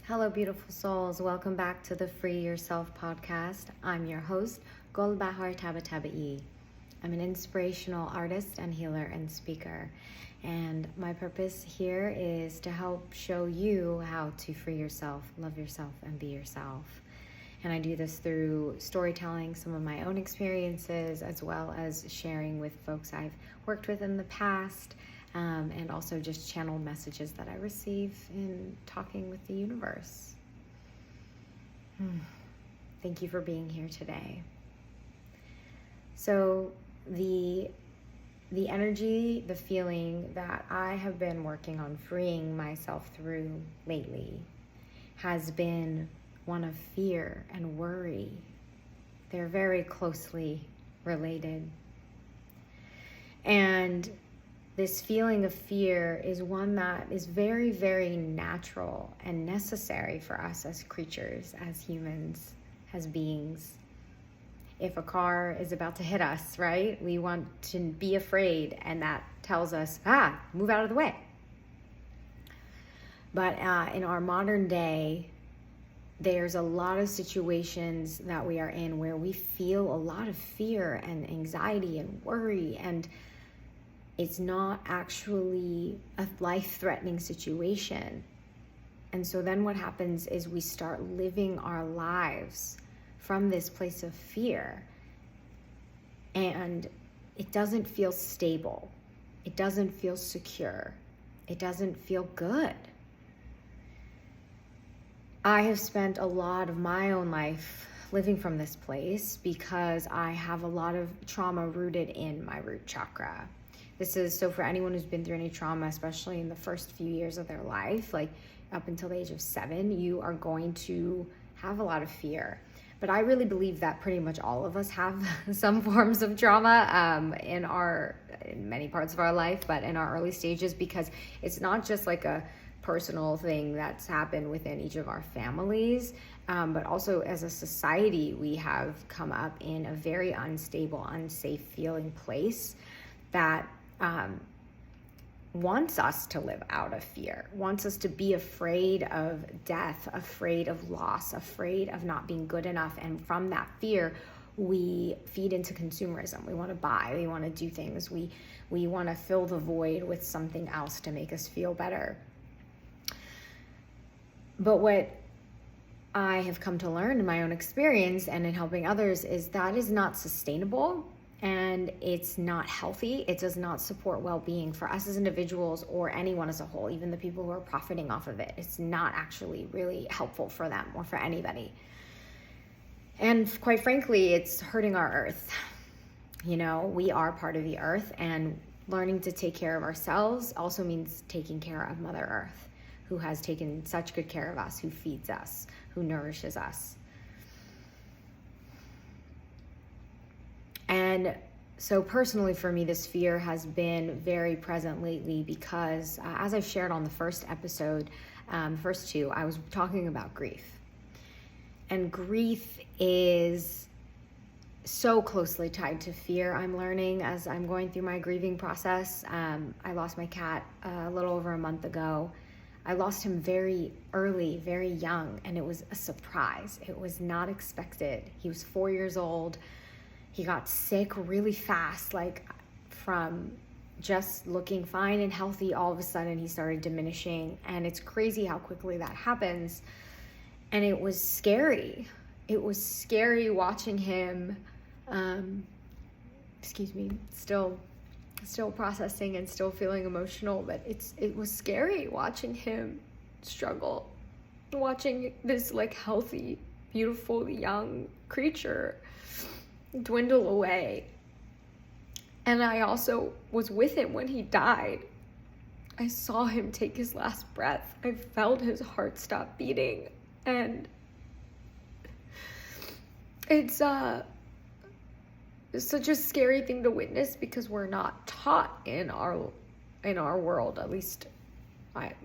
Hello, beautiful souls. Welcome back to the Free Yourself podcast. I'm your host, Golebahar Tabatabai. I'm an inspirational artist and healer and speaker. And my purpose here is to help show you how to free yourself, love yourself, and be yourself. And I do this through storytelling, some of my own experiences, as well as sharing with folks I've worked with in the past, and also just channeled messages that I receive in talking with the universe. Thank you for being here today. So the energy, the feeling that I have been working on freeing myself through lately has been one of fear and worry. They're very closely related. And this feeling of fear is one that is very, very natural and necessary for us as creatures, as humans, as beings. If a car is about to hit us, right, we want to be afraid, and that tells us, move out of the way. But in our modern day, there's a lot of situations that we are in where we feel a lot of fear and anxiety and worry, and it's not actually a life-threatening situation. And so then what happens is we start living our lives from this place of fear, and it doesn't feel stable. It doesn't feel secure. It doesn't feel good. I have spent a lot of my own life living from this place because I have a lot of trauma rooted in my root chakra. This is so for anyone who's been through any trauma, especially in the first few years of their life, like up until the age of 7, you are going to have a lot of fear. But I really believe that pretty much all of us have some forms of trauma in many parts of our life, but in our early stages, because it's not just like a personal thing that's happened within each of our families, but also as a society, we have come up in a very unstable, unsafe feeling place that wants us to live out of fear, wants us to be afraid of death, afraid of loss, afraid of not being good enough. And from that fear, we feed into consumerism. We want to buy, we want to do things, we want to fill the void with something else to make us feel better. But what I have come to learn in my own experience and in helping others is that is not sustainable, and it's not healthy. It does not support well-being for us as individuals or anyone as a whole, even the people who are profiting off of it. It's not actually really helpful for them or for anybody. And quite frankly, it's hurting our earth. You know, we are part of the earth, and learning to take care of ourselves also means taking care of Mother Earth, who has taken such good care of us, who feeds us, who nourishes us. And so personally for me, this fear has been very present lately because as I've shared on the first episode, first two, I was talking about grief. And grief is so closely tied to fear. I'm learning as I'm going through my grieving process. I lost my cat a little over a month ago. I lost him very early, very young, and it was a surprise. It was not expected. He was 4 years old. He got sick really fast, like from just looking fine and healthy, all of a sudden he started diminishing. And it's crazy how quickly that happens. And it was scary. It was scary watching him, still processing and still feeling emotional, but it was scary watching him struggle, watching this like healthy, beautiful young creature dwindle away. And I also was with him when he died. I saw him take his last breath. I felt his heart stop beating, and it's such a scary thing to witness because we're not taught in our world, at least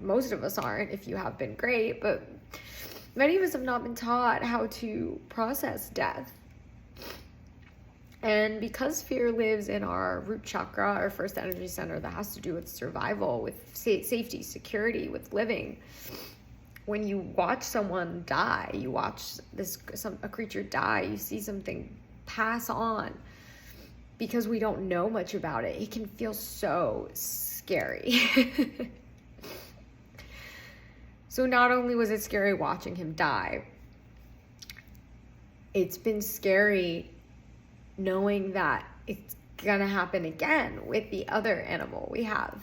most of us aren't. If you have been, great, but many of us have not been taught how to process death. And because fear lives in our root chakra, our first energy center, that has to do with survival, with safety, security, with living. When you watch someone die, you watch a creature die, you see something pass on, because we don't know much about it, it can feel so scary. So not only was it scary watching him die, it's been scary knowing that it's gonna happen again with the other animal we have,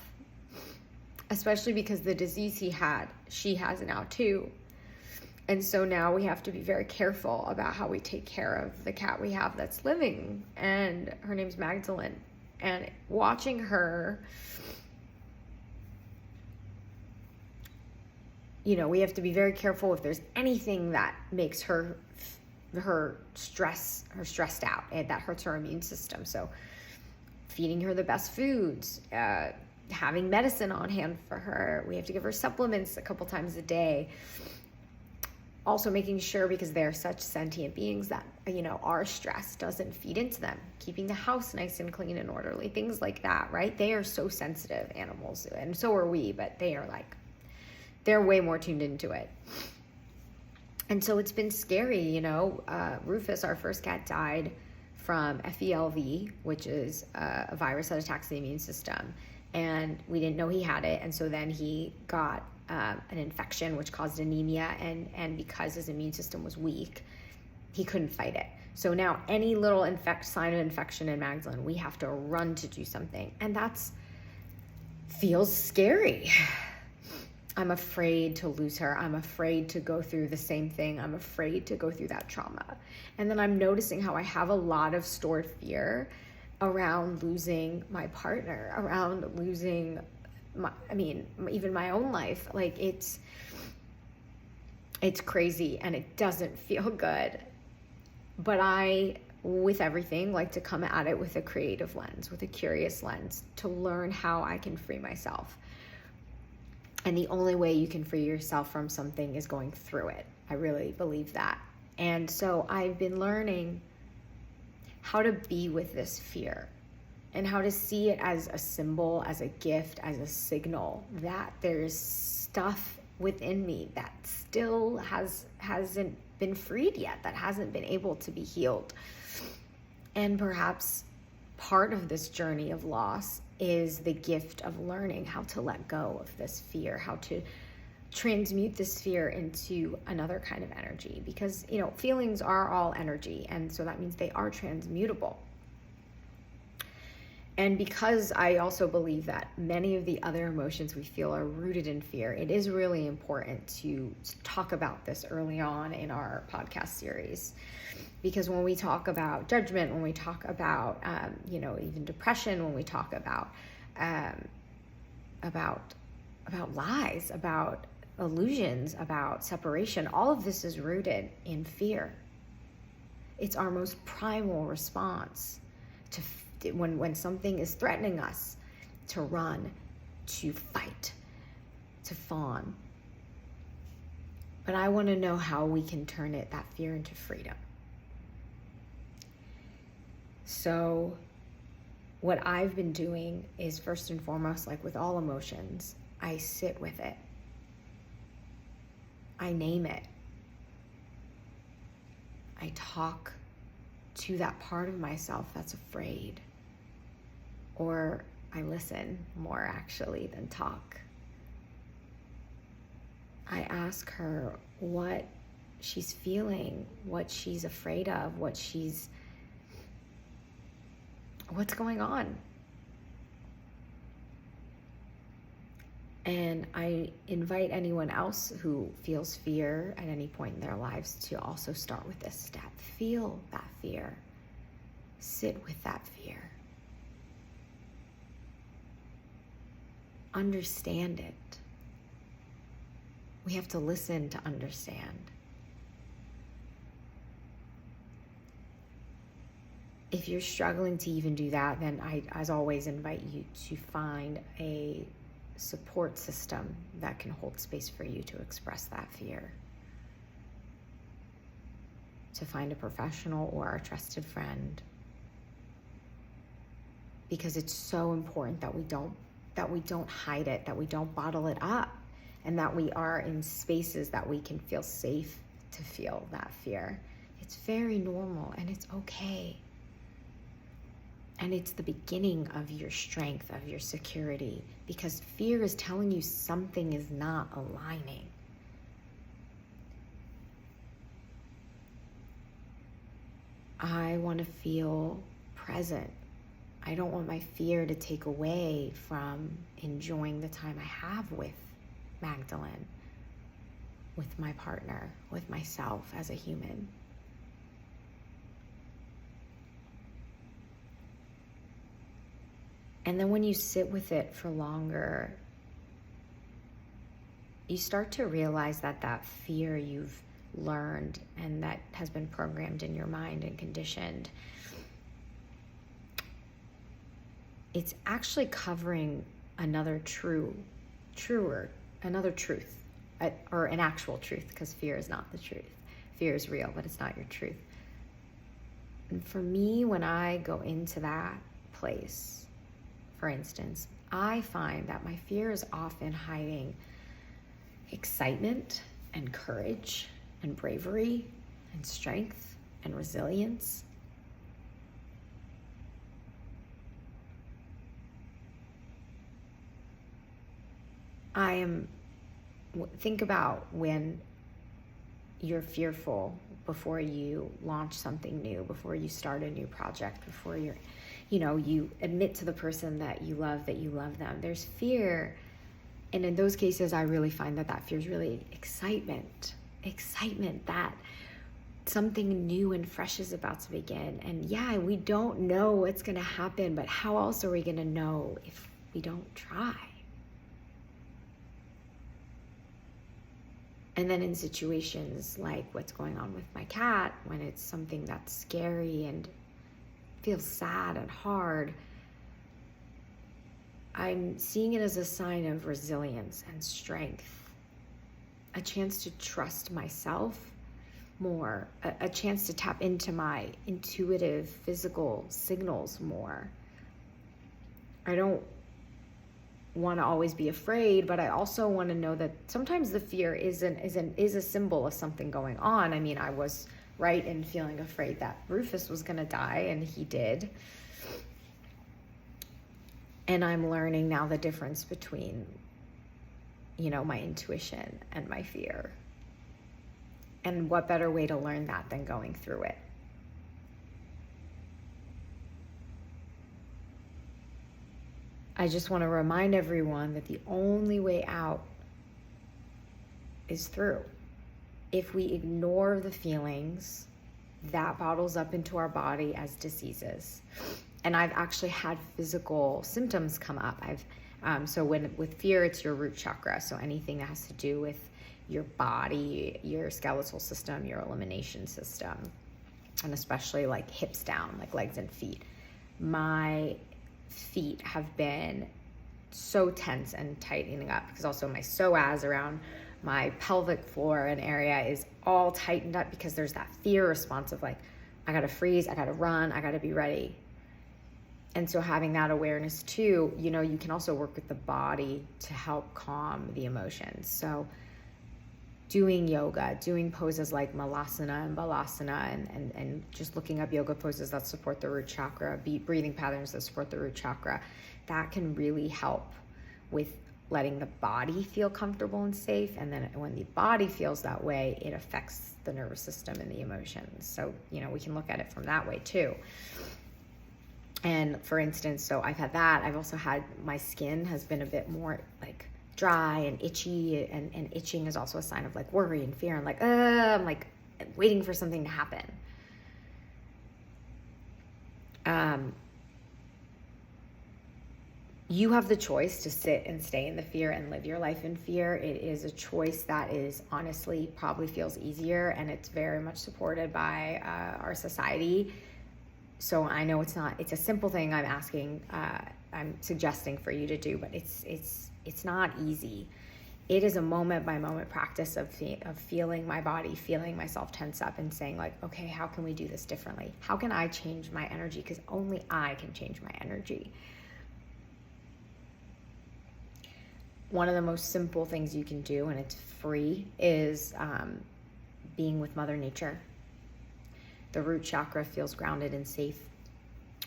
especially because the disease she has now too. And so now we have to be very careful about how we take care of the cat we have that's living, and her name's Magdalene. And watching her, we have to be very careful if there's anything that makes her stressed out, and that hurts her immune system. So feeding her the best foods, having medicine on hand for her. We have to give her supplements a couple times a day. Also making sure, because they're such sentient beings, that, our stress doesn't feed into them. Keeping the house nice and clean and orderly, things like that, right? They are so sensitive animals, and so are we, but they're way more tuned into it. And so it's been scary, Rufus, our first cat, died from FELV, which is a virus that attacks the immune system. And we didn't know he had it. And so then he got an infection, which caused anemia. And because his immune system was weak, he couldn't fight it. So now any little sign of infection in Magdalene, we have to run to do something. And feels scary. I'm afraid to lose her. I'm afraid to go through the same thing. I'm afraid to go through that trauma. And then I'm noticing how I have a lot of stored fear around losing my partner, around losing even my own life. Like, it's crazy, and it doesn't feel good. But I, with everything, like to come at it with a creative lens, with a curious lens, to learn how I can free myself. And the only way you can free yourself from something is going through it. I really believe that. And so I've been learning how to be with this fear, and how to see it as a symbol, as a gift, as a signal that there's stuff within me that still hasn't been freed yet, that hasn't been able to be healed. And perhaps part of this journey of loss is the gift of learning how to let go of this fear, how to transmute this fear into another kind of energy. Because, feelings are all energy, and so that means they are transmutable. And because I also believe that many of the other emotions we feel are rooted in fear, it is really important to talk about this early on in our podcast series. Because when we talk about judgment, when we talk about, even depression, when we talk about lies, about illusions, about separation, all of this is rooted in fear. It's our most primal response to when something is threatening us, to run, to fight, to fawn. But I want to know how we can turn that fear into freedom. So what I've been doing is, first and foremost, like with all emotions, I sit with it. I name it. I talk to that part of myself that's afraid. Or I listen more, actually, than talk. I ask her what she's feeling, what she's afraid of, what's going on. And I invite anyone else who feels fear at any point in their lives to also start with this step. Feel that fear. Sit with that fear. Understand it. We have to listen to understand. If you're struggling to even do that, then I, as always, invite you to find a support system that can hold space for you to express that fear. To find a professional or a trusted friend because it's so important that we don't hide it, that we don't bottle it up, and that we are in spaces that we can feel safe to feel that fear. It's very normal and it's okay. And it's the beginning of your strength, of your security, because fear is telling you something is not aligning. I want to feel present. I don't want my fear to take away from enjoying the time I have with Magdalene, with my partner, with myself as a human. And then when you sit with it for longer, you start to realize that that fear you've learned and that has been programmed in your mind and conditioned, it's actually covering another another truth, or an actual truth, because fear is not the truth. Fear is real, but it's not your truth. And for me, when I go into that place, for instance, I find that my fear is often hiding excitement and courage and bravery and strength and resilience. Think about when you're fearful before you launch something new, before you start a new project, before you admit to the person that you love them. There's fear. And in those cases, I really find that fear is really excitement that something new and fresh is about to begin. And yeah, we don't know what's going to happen, but how else are we going to know if we don't try? And then in situations like what's going on with my cat, when it's something that's scary and feels sad and hard, I'm seeing it as a sign of resilience and strength, a chance to trust myself more, a chance to tap into my intuitive physical signals more. I don't want to always be afraid, but I also want to know that sometimes the fear is a symbol of something going on. I mean, I was right in feeling afraid that Rufus was going to die, and he did. And I'm learning now the difference between, my intuition and my fear. And what better way to learn that than going through it? I just want to remind everyone that the only way out is through. If we ignore the feelings, that bottles up into our body as diseases. And I've actually had physical symptoms come up. With fear, it's your root chakra. So anything that has to do with your body, your skeletal system, your elimination system, and especially like hips down, like legs and feet. My feet have been so tense and tightening up, because also my psoas around my pelvic floor and area is all tightened up, because there's that fear response of like, I gotta freeze, I gotta run, I gotta be ready. And so having that awareness too, you can also work with the body to help calm the emotions. So doing yoga, doing poses like malasana and balasana, and just looking up yoga poses that support the root chakra, breathing patterns that support the root chakra, that can really help with letting the body feel comfortable and safe. And then when the body feels that way, it affects the nervous system and the emotions. So, we can look at it from that way too. And for instance, so I've had that. I've also had, my skin has been a bit more like dry and itchy, and itching is also a sign of like worry and fear. I'm like waiting for something to happen. You have the choice to sit and stay in the fear and live your life in fear. It is a choice that is honestly probably feels easier, and it's very much supported by our society. So I know it's a simple thing I'm suggesting for you to do, but it's not easy. it is a moment by moment practice of feeling my body, feeling myself tense up, and saying like, okay, how can we do this differently? How can I change my energy? Because only I can change my energy. One of the most simple things you can do, and it's free, is being with Mother Nature. The root chakra feels grounded and safe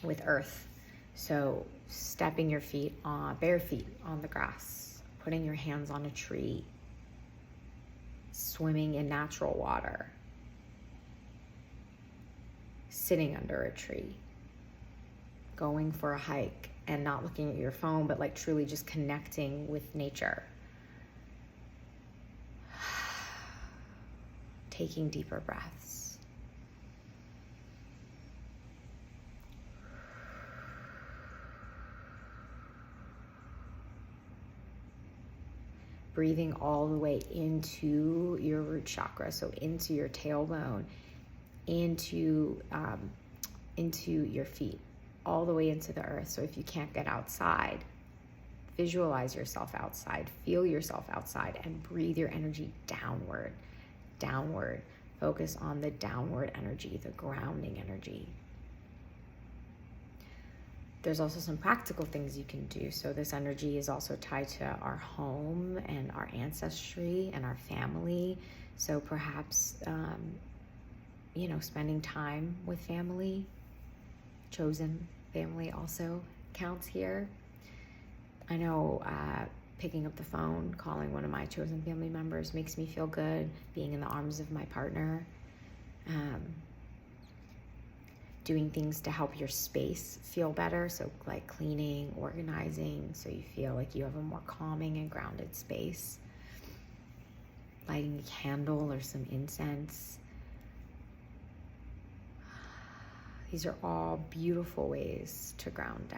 with earth. So stepping your feet bare feet on the grass, putting your hands on a tree, swimming in natural water, sitting under a tree, going for a hike and not looking at your phone, but like truly just connecting with nature. Taking deeper breaths. Breathing all the way into your root chakra, so into your tailbone, into your feet, all the way into the earth. So if you can't get outside, visualize yourself outside, feel yourself outside, and breathe your energy downward. Focus on the downward energy, the grounding energy. There's also some practical things you can do. So this energy is also tied to our home and our ancestry and our family. So perhaps, spending time with family, chosen family also counts here. I know picking up the phone, calling one of my chosen family members makes me feel good. Being in the arms of my partner. Doing things to help your space feel better. So like cleaning, organizing, so you feel like you have a more calming and grounded space. Lighting a candle or some incense. These are all beautiful ways to ground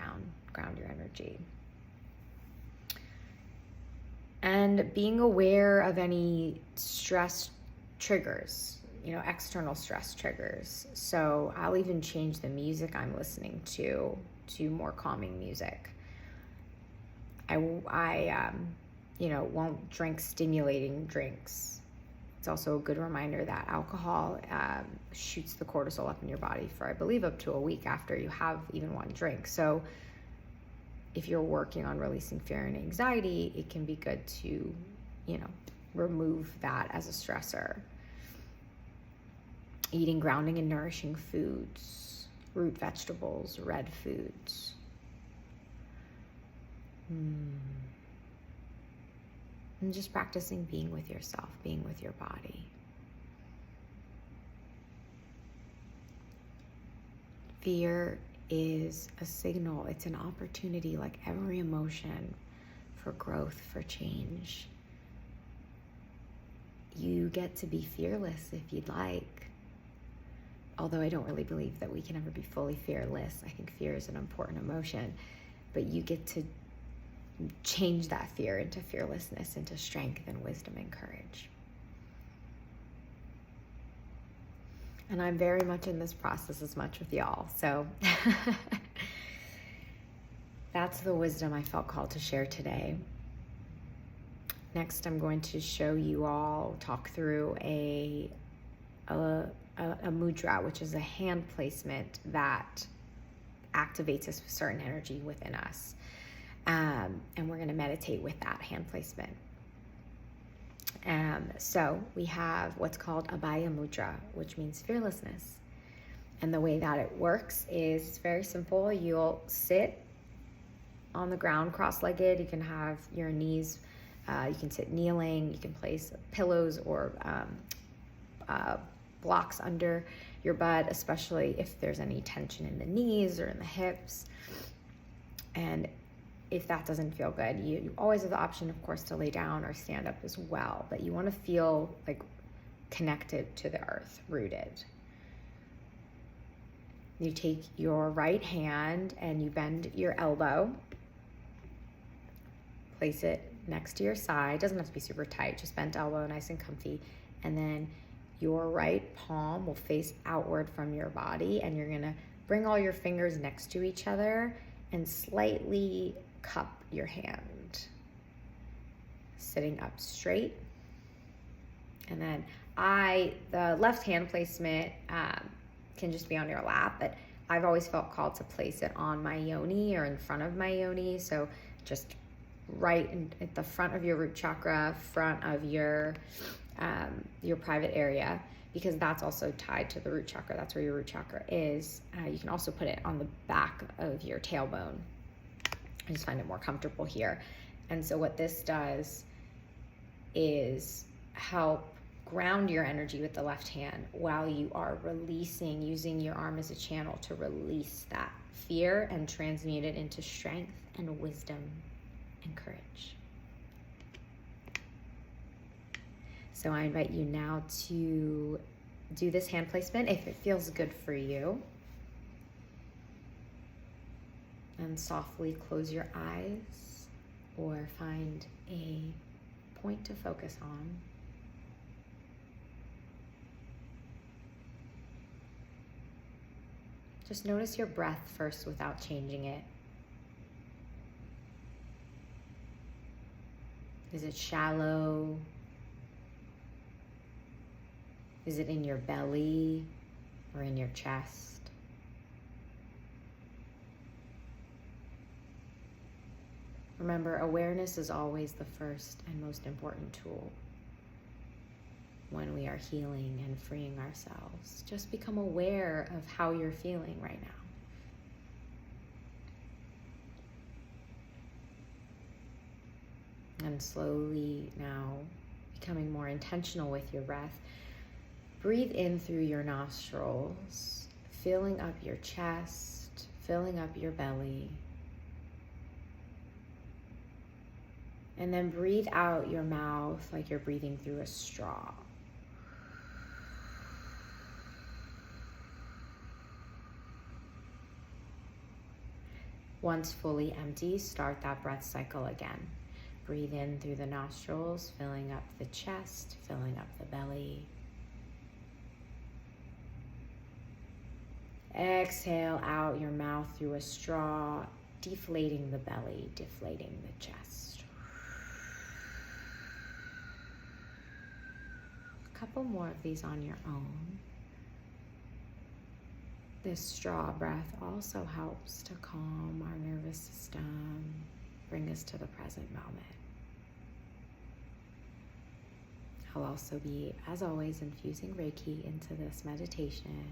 your energy. And being aware of any stress triggers, external stress triggers. So I'll even change the music I'm listening to more calming music. I won't drink stimulating drinks. It's also a good reminder that alcohol shoots the cortisol up in your body for, I believe, up to a week after you have even one drink. So if you're working on releasing fear and anxiety, it can be good to, remove that as a stressor. Eating grounding and nourishing foods, root vegetables, red foods. And just practicing being with yourself, being with your body. Fear is a signal. It's an opportunity, like every emotion, for growth, for change. You get to be fearless if you'd like. Although I don't really believe that we can ever be fully fearless. I think fear is an important emotion, but you get to change that fear into fearlessness, into strength and wisdom and courage. And I'm very much in this process as much with y'all. So that's the wisdom I felt called to share today. Next, I'm going to show you all, talk through a mudra, which is a hand placement that activates a certain energy within us. And we're going to meditate with that hand placement. So we have what's called Abhaya Mudra, which means fearlessness. And the way that it works is it's very simple. You'll sit on the ground cross-legged. You can have your knees, you can sit kneeling, you can place pillows or blocks under your butt, especially if there's any tension in the knees or in the hips. And if that doesn't feel good, you always have the option, of course, to lay down or stand up as well. But you want to feel like connected to the earth, rooted. You take your right hand and you bend your elbow. Place it next to your side. Doesn't have to be super tight, just bent elbow, nice and comfy. And then your right palm will face outward from your body, and you're gonna bring all your fingers next to each other and slightly cup your hand. sitting up straight. And then the left hand placement can just be on your lap, but I've always felt called to place it on my yoni or in front of my yoni. So just right at the front of your root chakra, front of your private area, because that's also tied to the root chakra. That's where your root chakra is. You can also put it on the back of your tailbone. I just find it more comfortable here. And so what this does is help ground your energy with the left hand while you are releasing, using your arm as a channel to release that fear and transmute it into strength and wisdom and courage. So I invite you now to do this hand placement if it feels good for you. And softly close your eyes or find a point to focus on. Just notice your breath first without changing it. Is it shallow? Is it in your belly or in your chest? Remember, awareness is always the first and most important tool when we are healing and freeing ourselves. Just become aware of how you're feeling right now. And slowly now becoming more intentional with your breath. Breathe in through your nostrils, filling up your chest, filling up your belly. And then breathe out your mouth like you're breathing through a straw. Once fully empty, start that breath cycle again. Breathe in through the nostrils, filling up the chest, filling up the belly. Exhale out your mouth through a straw, deflating the belly, deflating the chest. A couple more of these on your own. This straw breath also helps to calm our nervous system, bring us to the present moment. I'll also be, as always, infusing Reiki into this meditation.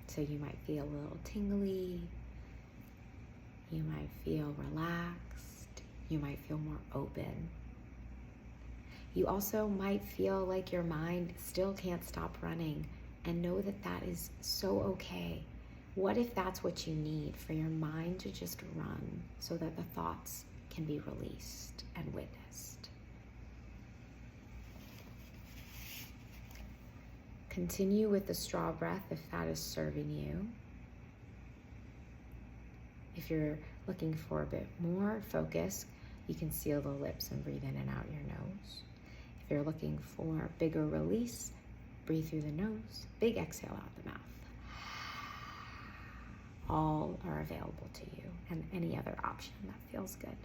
So you might feel a little tingly, you might feel relaxed, you might feel more open. You also might feel like your mind still can't stop running, and know that that is so okay. What if that's what you need, for your mind to just run so that the thoughts can be released and witnessed? Continue with the straw breath if that is serving you. If you're looking for a bit more focus, you can seal the lips and breathe in and out your nose. If you're looking for bigger release, breathe through the nose, big exhale out the mouth. All are available to you, and any other option that feels good.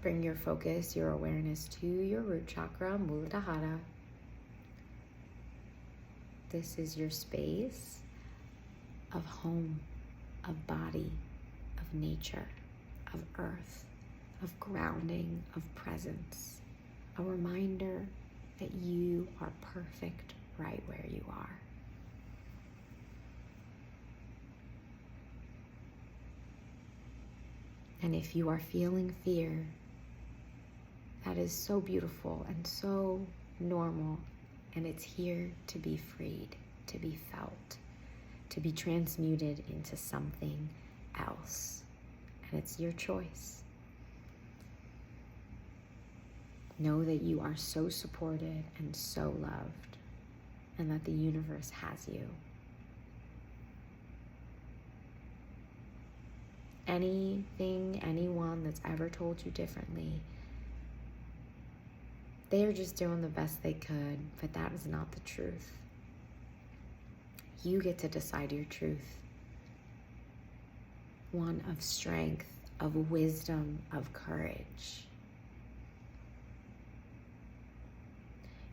Bring your focus, your awareness to your root chakra, Muladhara. This is your space of home, of body, of nature, of earth, of grounding, of presence. A reminder that you are perfect right where you are. And if you are feeling fear, that is so beautiful and so normal, and it's here to be freed, to be felt, to be transmuted into something else. And it's your choice. Know that you are so supported and so loved, and that the universe has you. Anything, anyone that's ever told you differently, they are just doing the best they could, but that is not the truth. You get to decide your truth. one of strength, of wisdom, of courage.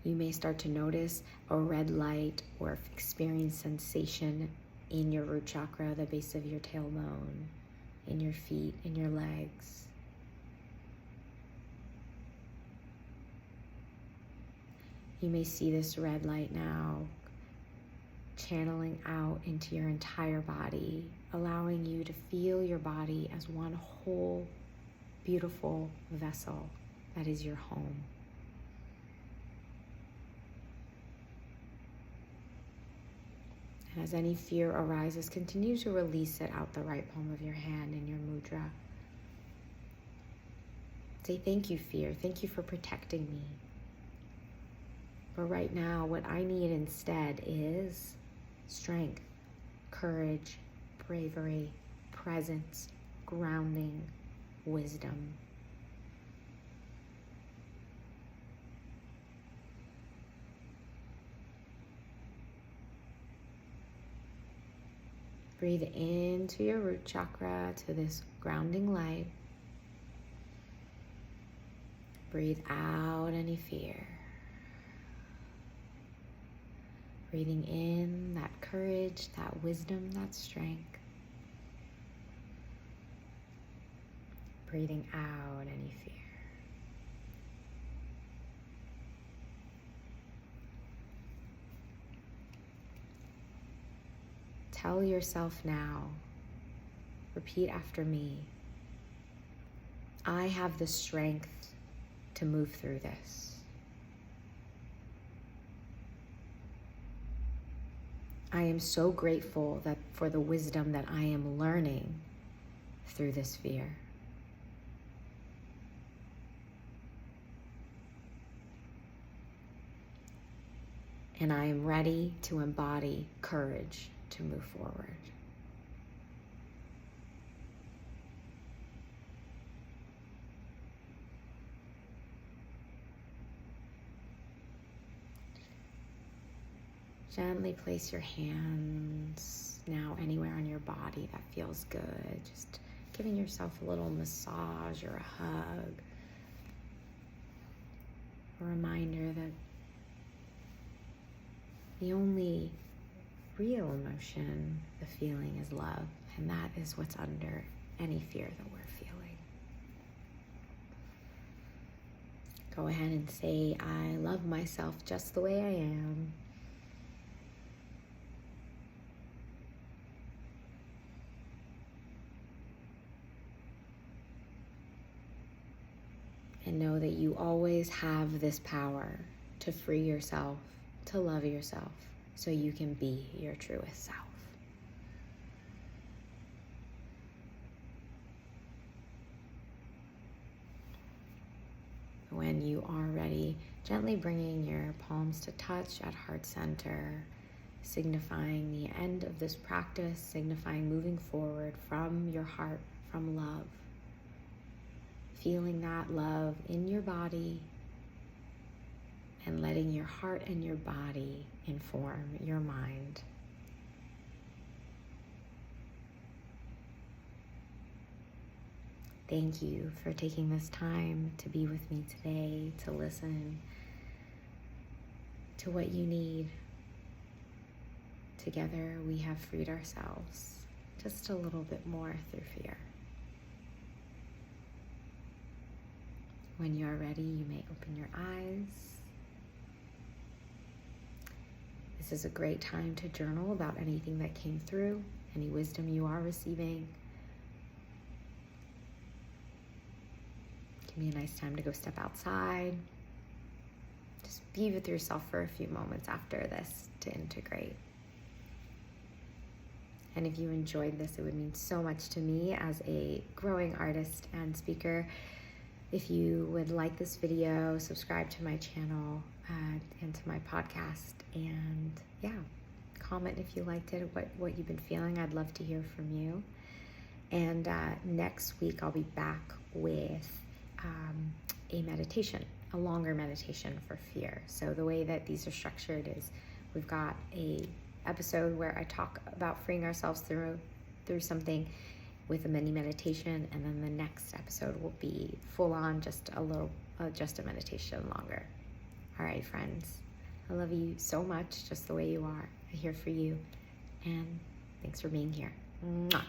You may start to notice a red light or experience sensation in your root chakra, the base of your tailbone, in your feet, in your legs. You may see this red light now channeling out into your entire body, allowing you to feel your body as one whole, beautiful vessel that is your home. And as any fear arises, continue to release it out the right palm of your hand in your mudra. Say, thank you, fear. Thank you for protecting me. But right now, what I need instead is strength, courage, bravery, presence, grounding, wisdom. Breathe into your root chakra to this grounding light. Breathe out any fear. Breathing in that courage, that wisdom, that strength. Breathing out any fear. Tell yourself now, repeat after me, I have the strength to move through this. I am so grateful for the wisdom that I am learning through this fear. And I am ready to embody courage to move forward. Gently place your hands now anywhere on your body that feels good. Just giving yourself a little massage or a hug. A reminder that the only real emotion, the feeling, is love, and that is what's under any fear that we're feeling. Go ahead and say, I love myself just the way I am. And know that you always have this power to free yourself, to love yourself, so you can be your truest self. When you are ready, gently bringing your palms to touch at heart center, signifying the end of this practice, signifying moving forward from your heart, from love. Feeling that love in your body and letting your heart and your body inform your mind. Thank you for taking this time to be with me today, to listen to what you need. Together we have freed ourselves just a little bit more through fear. When you are ready, you may open your eyes. This is a great time to journal about anything that came through, any wisdom you are receiving. Give me a nice time to go step outside. Just be with yourself for a few moments after this to integrate. And if you enjoyed this, it would mean so much to me as a growing artist and speaker. If you would like this video, subscribe to my channel and to my podcast, and yeah, comment if you liked it, what you've been feeling. I'd love to hear from you. And next week I'll be back with a meditation, a longer meditation for fear. So the way that these are structured is we've got a episode where I talk about freeing ourselves through something, with a mini meditation, and then the next episode will be full on, just a meditation longer. All right, friends, I love you so much, just the way you are. I'm here for you, and thanks for being here. Mwah.